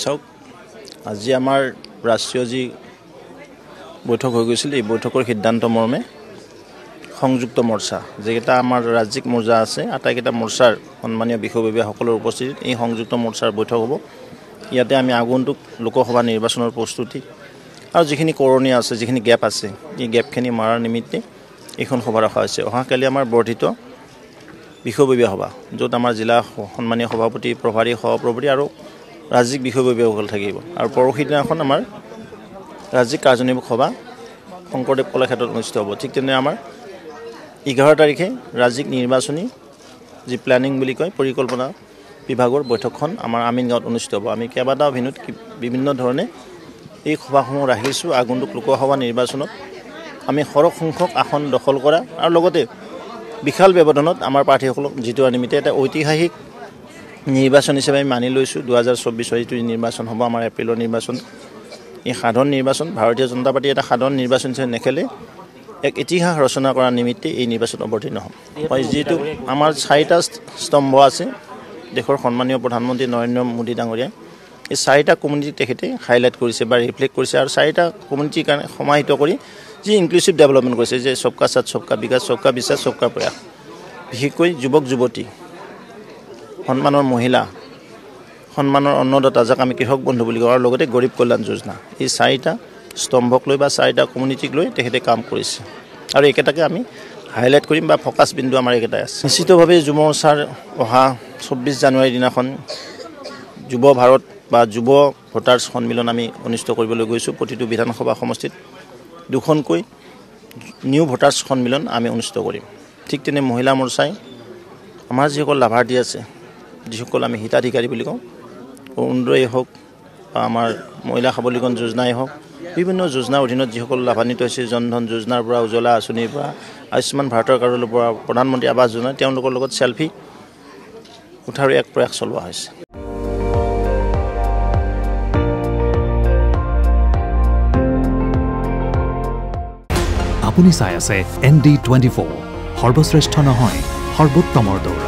চাওক আজি আমাৰ ৰাষ্ট্ৰীয় যি বৈঠক হৈ গৈছিল এই বৈঠকৰ সিদ্ধান্ত মৰ্মে সংযুক্ত মৰ্চা যেটা আমাৰ ৰাজ্যিক মৰ্চা আছে আটাইকেইটা মৰ্চাৰ সন্মানীয় বিষয়ববীয়াসকলৰ উপস্থিতিত এই সংযুক্ত মৰ্চাৰ বৈঠক হ'ব। ইয়াতে আমি আগন্তুক লোকসভা নিৰ্বাচনৰ প্ৰস্তুতি আৰু যিখিনি কৰণীয় আছে যিখিনি গেপ আছে এই গেপখিনি মাৰাৰ নিমিত্তে এইখন সভা ৰখা হৈছে। অহাকালি আমাৰ বৰ্ধিত বিষয়ববীয়া সভা য'ত আমাৰ জিলা সন্মানীয় সভাপতি প্ৰভাৰী সভাপতি আৰু ৰাজ্যিক বিষয়ববীয়াসকল থাকিব আৰু পৰহি দিনাখন আমাৰ ৰাজ্যিক কাৰ্যনিৰ্বাহক সভা শংকৰদেৱ কলাক্ষেত্ৰত অনুষ্ঠিত হ'ব। ঠিক তেনে আমাৰ 11 তাৰিখে ৰাজ্যিক নিৰ্বাচনী যি প্লেনিং বুলি কয় পৰিকল্পনা বিভাগৰ বৈঠকখন আমাৰ আমিনগাঁৱত অনুষ্ঠিত হ'ব। আমি কেইবাটাও ভেন্যুত বিভিন্ন ধৰণে এই সভাসমূহ ৰাখিছোঁ। আগন্তুক লোকসভা নিৰ্বাচনত আমি সৰহ সংখ্যক আসন দখল কৰা আৰু লগতে বিশাল ব্যৱধানত আমাৰ প্ৰাৰ্থীসকলক জিতোৱাৰ নিমিত্তে এটা ঐতিহাসিক নিৰ্বাচন হিচাপে আমি মানি লৈছোঁ। 2024 যিটো নিৰ্বাচন হ'ব আমাৰ এপ্ৰিলৰ নিৰ্বাচন, এই সাধাৰণ নিৰ্বাচন ভাৰতীয় জনতা পাৰ্টি এটা সাধাৰণ নিৰ্বাচন হিচাপে নেখেলে এক ইতিহাস ৰচনা কৰাৰ নিমিত্তে এই নিৰ্বাচন অৱতীৰ্ণ হ'ব। যিহেতু আমাৰ 4টা স্তম্ভ আছে দেশৰ সন্মানীয় প্ৰধানমন্ত্ৰী নৰেন্দ্ৰ মোদী ডাঙৰীয়াই এই 4টা কমিউনিটিক তেখেতে হাইলাইট কৰিছে বা ৰিফ্লেক্ট কৰিছে আৰু 4টা কমিউনিটিৰ কাৰণে সমাহিত কৰি যি ইনক্লুচিভ ডেভেলপমেণ্ট কৰিছে যে সবকা সাথ সবকা বিকাশ সবকা বিশ্বাস সবকা প্ৰয়াস। বিশেষকৈ যুৱক যুৱতী, সন্মানৰ মহিলা, সন্মানৰ অন্নদাতা যাক আমি কৃষক বন্ধু বুলি কওঁ আৰু লগতে গৰীব কল্যাণ যোজনা এই 4টা স্তম্ভক লৈ বা 4টা কমিউনিটিক লৈ তেখেতে কাম কৰিছে আৰু একেটাকে আমি হাইলাইট কৰিম বা ফ'কাছ বিন্দু আমাৰ একেটাই আছে। নিশ্চিতভাৱে যুৱ মৰ্চাৰ অহা 24 জানুৱাৰীৰ দিনাখন যুৱ ভাৰত বা যুৱ ভোটাৰ্ছ সন্মিলন আমি অনুষ্ঠিত কৰিবলৈ গৈছোঁ। প্ৰতিটো বিধানসভা সমষ্টিত 2খনকৈ নিউ ভোটাৰ্ছ সন্মিলন আমি অনুষ্ঠিত কৰিম। ঠিক তেনে মহিলা মৰ্চাই আমাৰ যিসকল লাভাৰ্থী আছে, যিসকল আমি হিতাধিকাৰী বুলি কওঁ, অৰুণোদয়েই হওক বা আমাৰ মহিলা সবলীকৰণ যোজনাই হওক, বিভিন্ন যোজনাৰ অধীনত যিসকল লাভান্বিত হৈছে, জনধন যোজনাৰ পৰা, উজ্জ্বলা আঁচনিৰ পৰা, আয়ুষ্মান ভাৰতৰ কাৰ্ডৰ পৰা, প্ৰধানমন্ত্ৰী আৱাস যোজনা, তেওঁলোকৰ লগত চেল্ফি উঠাৰ এক প্ৰয়াস চলোৱা হৈছে। আপুনি চাই আছে ND24, সৰ্বশ্ৰেষ্ঠ নহয় সৰ্বোত্তমৰ দৌৰ।